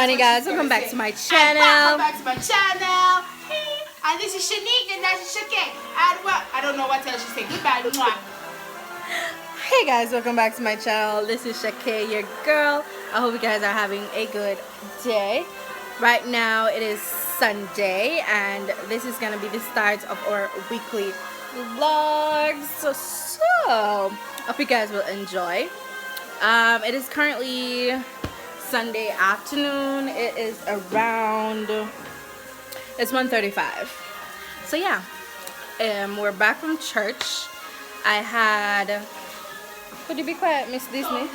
morning, guys. Welcome back to my channel. Welcome back to my channel. And this is Shanique and that's Shakay. And well, I don't know what else she said. Goodbye. Mwah. Hey guys, welcome back to my channel. This is Shakay, your girl. I hope you guys are having a good day. Right now it is Sunday and this is gonna be the start of our weekly vlogs. So hope you guys will enjoy. It is currently Sunday afternoon. It is around, it's 1:35. So yeah, we're back from church. I had, could you be quiet, Miss Disney?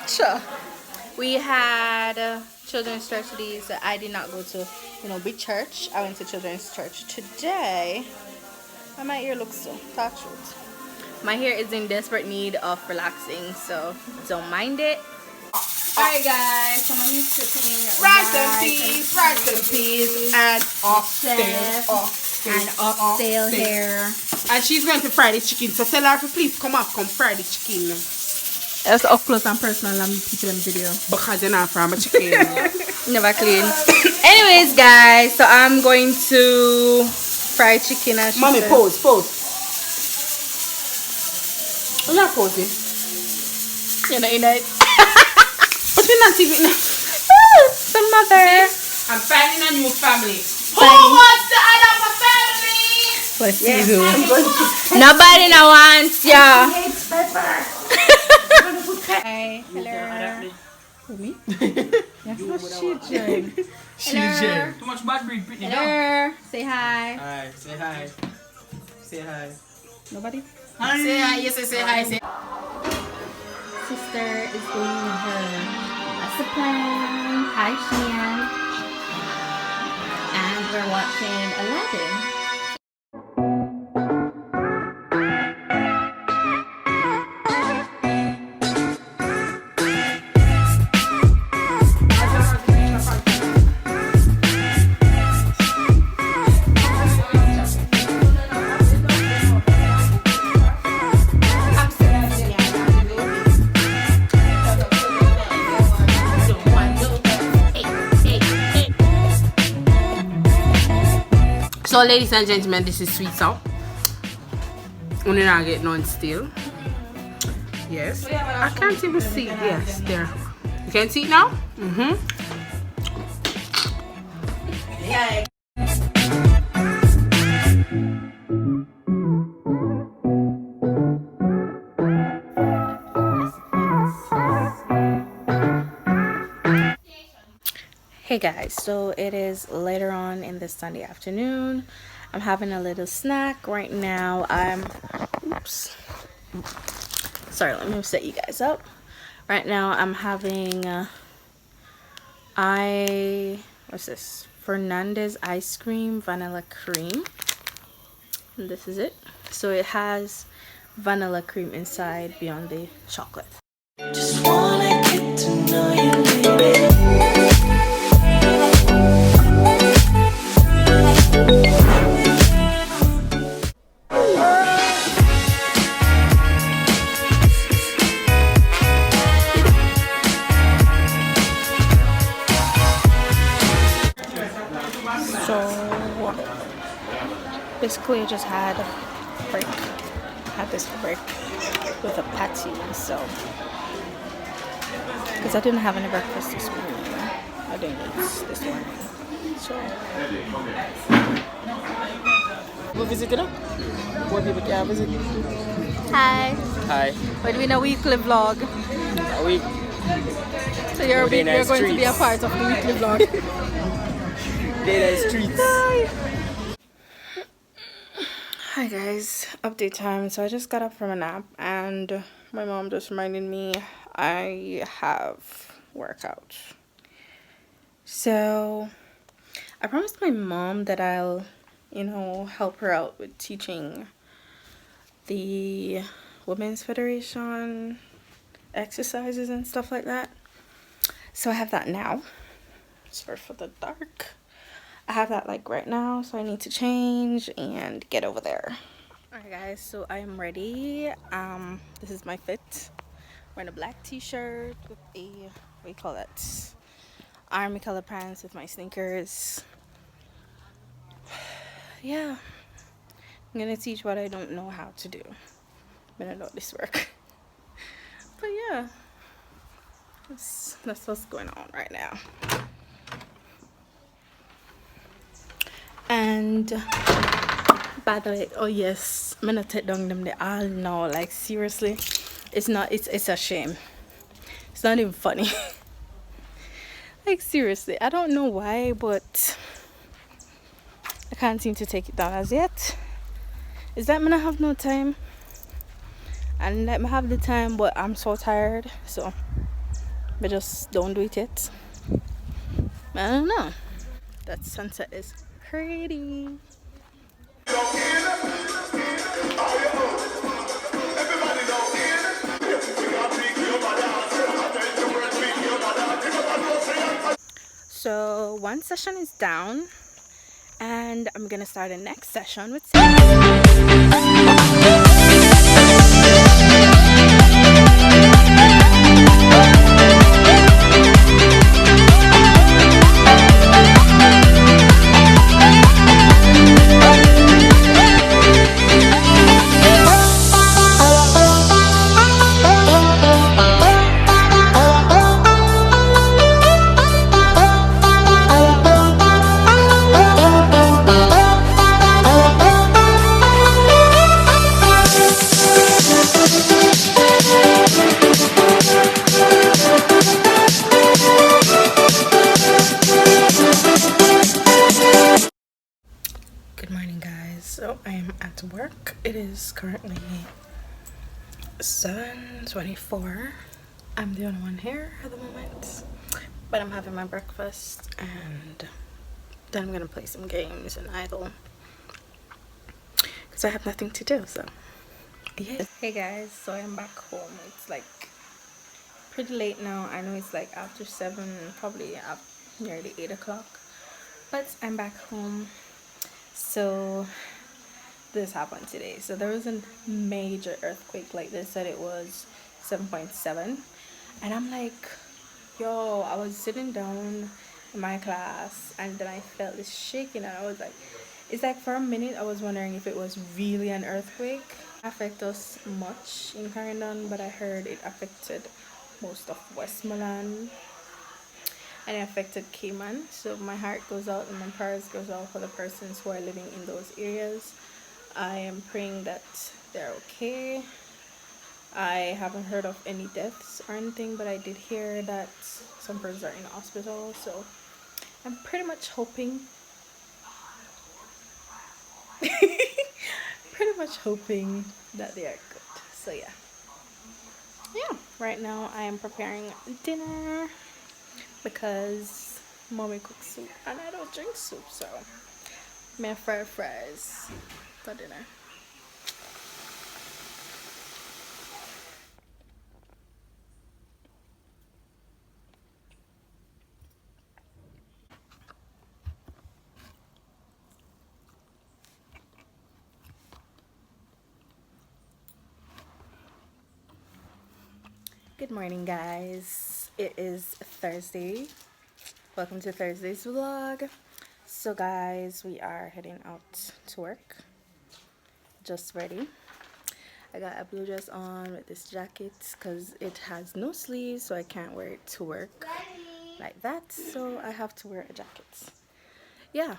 Sure. We had children's church today, so I did not go to, big church. I went to children's church today. And my ear looks so touched. My hair is in desperate need of relaxing, so don't mind it. Alright guys, so mommy's cooking Rice and peas, and oxtail here. And she's going to fry the chicken, so tell her to please come fry the chicken. That's up close and personal and people in video. Because you're not from a chicken. Never clean. Anyways guys, so I'm going to fry chicken as Mommy, pause. I'm not pausing. You know it. But we're not even. The mother. I'm finding a new family. Who wants to add up a family? Let's see who. Nobody now wants ya. Hates pepper. Hi. Hello. Who, me? Yeah, what's she doing? Hello. Too much bad breed, Brittany. Hello. Say hi. Hi. Say hi. Say hi. Nobody? Hi. Say hi. Yes, say hi. Say. Sister is doing her lesson plan. Hi, Shan. And we're watching Aladdin. So ladies and gentlemen, this is sweet salt. Only not get none still. Yes. I can't even see it. Yes, there. You can see it now? Yeah. Hey guys, so it is later on in this Sunday afternoon. I'm having a little snack right now. Sorry, let me set you guys up. Right now I'm having what's this? Fernandez ice cream, vanilla cream. And this is it. So it has vanilla cream inside beyond the chocolate. Just wanna get to know you, baby. So basically I just had a break. Had this break with a patty, so because I didn't have any breakfast this morning. I didn't eat this morning. So We visited her? What people can visit? hi. Hi. We're doing a weekly vlog. A week. So you're We're going doing to be a part of the weekly vlog. Day streets. Hi guys, update time. So I just got up from a nap and my mom just reminded me I have workout. So I promised my mom that I'll, help her out with teaching the Women's Federation exercises and stuff like that. So I have that now. Sorry for the dark. I have that like right now, so I need to change and get over there. Alright guys, so I am ready. This is my fit. Wearing a black t-shirt with a, what do you call that? army color pants with my sneakers. Yeah, I'm gonna teach what I don't know how to do. But I know this work. But yeah, that's what's going on right now. And by the way, oh yes, I'm gonna take down them. They all know, like seriously, it's not. It's a shame. It's not even funny. Like seriously, I don't know why, but I can't seem to take it down as yet. Is that when I have no time? And let me have the time, but I'm so tired, so I just don't do it yet. I don't know. That sunset is pretty. So one session is down, and I'm gonna start the next session with Good morning, guys. So I am at work. It is currently 7:24. I'm the only one here at the moment, but I'm having my breakfast and then I'm gonna play some games and idle because I have nothing to do. So yeah. Hey guys, so I'm back home. It's like pretty late now. I know it's like after 7, probably up nearly 8 o'clock, but I'm back home. So this happened today. So there was a major earthquake. Like they said it was 7.7, and I'm like, yo, I was sitting down in my class and then I felt this shaking, and I was like, it's like for a minute I was wondering if it was really an earthquake. Affect us much in Clarendon, but I heard it affected most of Westmoreland and it affected Cayman. So my heart goes out and my prayers goes out for the persons who are living in those areas. I am praying that they're okay. I haven't heard of any deaths or anything, but I did hear that some persons are in the hospital, so I'm pretty much hoping that they are good. So yeah, right now I am preparing dinner because mommy cooks soup and I don't drink soup, so I'm gonna fry fries for dinner. Good morning, guys. It is Thursday. Welcome to Thursday's vlog. So guys, we are heading out to work. Just ready. I got a blue dress on with this jacket because it has no sleeves, so I can't wear it to work like that, so I have to wear a jacket. Yeah,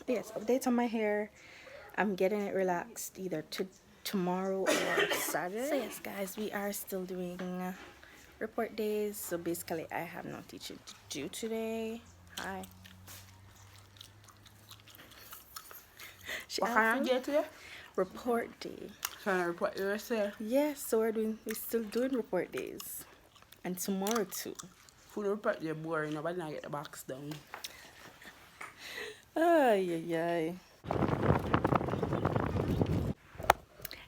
yes, updates on my hair. I'm getting it relaxed either tomorrow or Saturday. So yes, guys, we are still doing report days. So basically I have no teaching to do today. Hi. What kind of day today? Report day. Can I report the rest there? Yes, so we're still doing report days. And tomorrow too. Food report day boring, nobody not get the box down. Ay, ay, ay.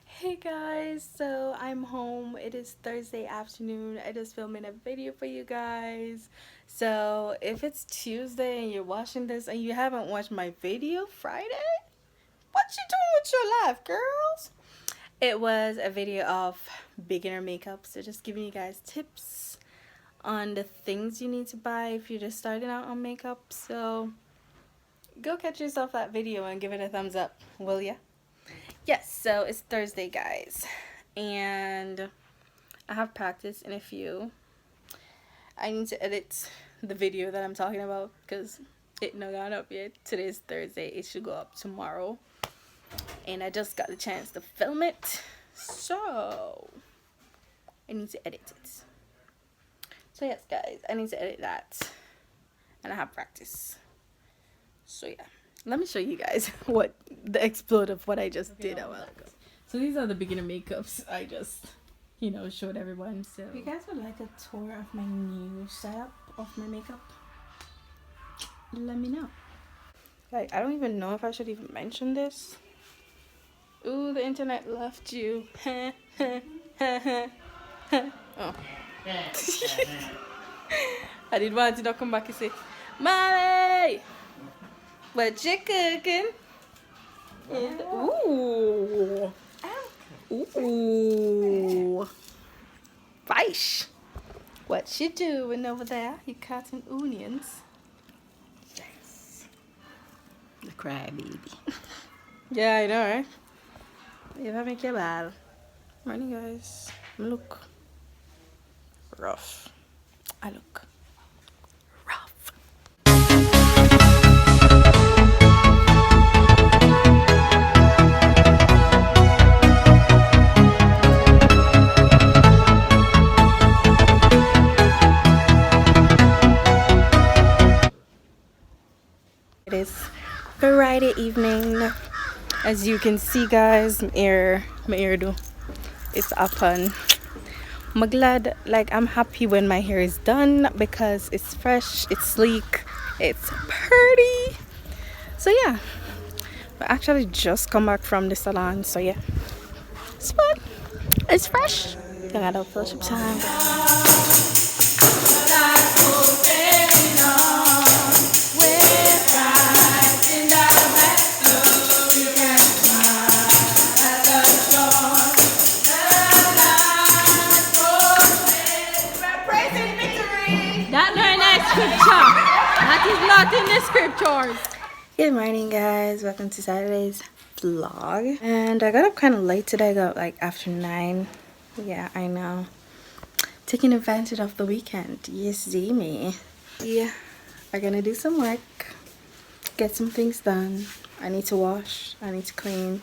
Hey guys, so I'm home. It is Thursday afternoon. I just filming a video for you guys. So if it's Tuesday and you're watching this and you haven't watched my video Friday, what you doing with your life, girls? It was a video of beginner makeup, so just giving you guys tips on the things you need to buy if you're just starting out on makeup. So go catch yourself that video and give it a thumbs up, will ya? Yes, so it's Thursday, guys, and I have practice in a few. I need to edit the video that I'm talking about because it not gone up yet. Today's Thursday. It should go up tomorrow. And I just got the chance to film it. So I need to edit it. So yes, guys, I need to edit that. And I have practice. So yeah. Let me show you guys what the explode of what I just did a while ago. So these are the beginner makeups I just, you know, showed everyone. So if you guys would like a tour of my new setup of my makeup, let me know. Like, I don't even know if I should even mention this. Ooh, the internet left you. Oh. I did want to come back and say, Molly, what you cooking? Ooh. Ooh. Fish. What you doing over there? You cutting onions? Yes. The crybaby. Yeah, I know, right? If I make you bad. Morning, guys. I look rough. I look rough. It is Friday evening. As you can see, guys, my ear do. It's up on. I'm glad, like, I'm happy when my hair is done because it's fresh, it's sleek, it's pretty. So yeah, I actually just come back from the salon. So yeah, it's fun. It's fresh. I got a fellowship time. That is not in the scriptures. Good morning, guys. Welcome to Saturday's vlog. And I got up kind of late today. I got up like after 9. Yeah, I know. Taking advantage of the weekend. You see me. Yeah, I'm gonna do some work. Get some things done. I need to wash. I need to clean.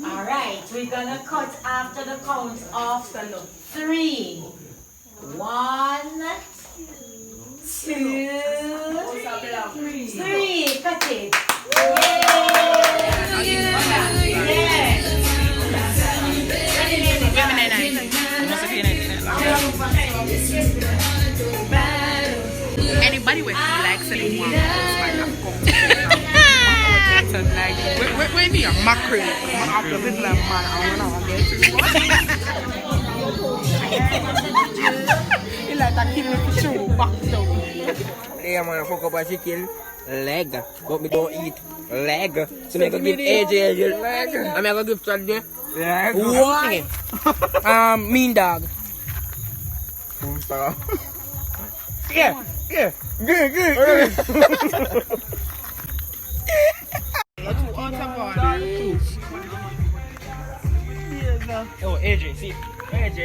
Alright, we're gonna cut after the count of 3. 1, 2, 3. Cut it. Anybody with likes and wants might not come tonight. When you mackerel, after this man, I want to get like that kid with the shoe back down. Yeah, man, I fuck up a chicken leg, but me don't eat leg. So me go give AJ leg, and me go give Sunday leg. Why? Mean dog. Yeah. Good. Oh, AJ, see, AJ.